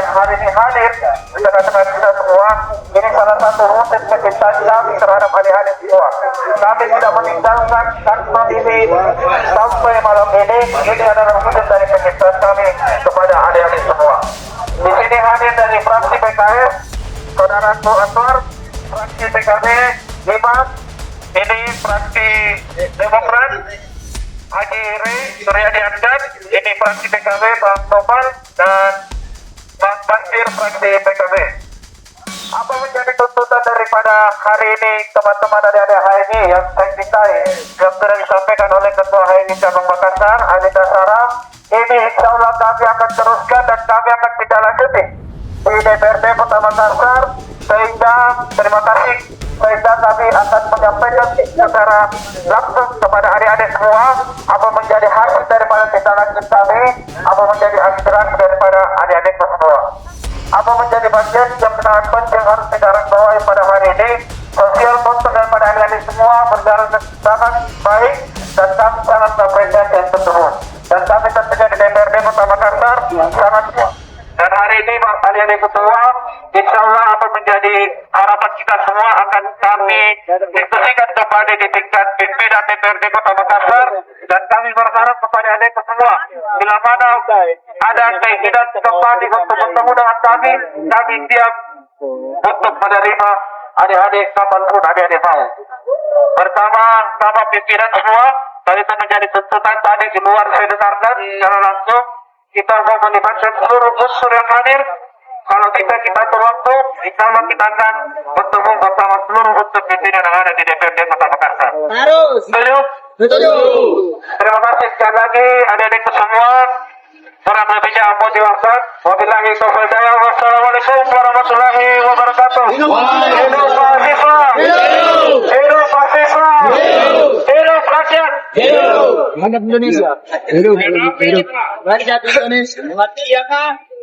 yang hari ini hadir di tengah-tengah kita semua. Ini salah satu wujud kecintaan kami terhadap adik-adik semua. Kami tidak meninggalkan tanpa ini sampai malam ini. Ini adalah wujud dari kecintaan kami kepada adik-adik semua. Di sini hadir dari fraksi PKS, Saudara Anwar, fraksi PKB, Dimas, ini fraksi Demokrat, Haji Rey, Suryadi Andan, ini fraksi PKB, Bang Topal, dan Bang Basir, fraksi PKB. Apa menjadi tuntutan daripada hari ini teman-teman adik-adik HMI yang saya cintai, yang sudah disampaikan oleh Ketua HMI Cabang Makassar, Anita Sarah? Ini insya Allah kami akan teruskan dan kami akan tidak lanjuti di DPRD Kota Makassar, sehingga terima kasih, sehingga kami akan menyampaikan secara langsung kepada adik-adik semua apa menjadi hasil daripada kita lanjut kami, apa menjadi aspirasi daripada adik-adik semua, apa menjadi bagian yang sangat penting harus kita bawahi pada hari ini. Sosial konten daripada adik-adik semua berjalan sangat baik dan kami sangat mengapresiasi yang tersebut. Dan kami tentunya di DPRD Kota Makassar sangat. Dan hari ini Pak adik-adik ketua, insya Allah akan menjadi harapan kita semua akan kami diskusikan kembali di tingkat pimpinan DPRD Kota Makassar. Dan kami berharap kepada adik semua, bila mana ada keinginan kembali untuk bertemu dengan kami siap untuk menerima adik-adik kapanpun adik-adik mau. Pertama, sama pimpinan semua, kalau itu menjadi tuntutan tadi di luar saya dengarkan secara langsung, kita mau melibatkan seluruh unsur yang hadir. Kalau kita atur waktu, insya Allah kita akan bertemu bersama seluruh unsur pimpinan yang ada di DPRD Kota Makassar. Harus. Setuju? Terima kasih sekali lagi adik-adik semua. Kurang lebihnya ampun diwakil. Wabillahi taufiq hidayah. Wassalamualaikum warahmatullahi wabarakatuh. Hidup mahasiswa. Hidup mahasiswa. Hidup rakyat. Hidup Indonesia. Hidup Indonesia. Mati ya Kak.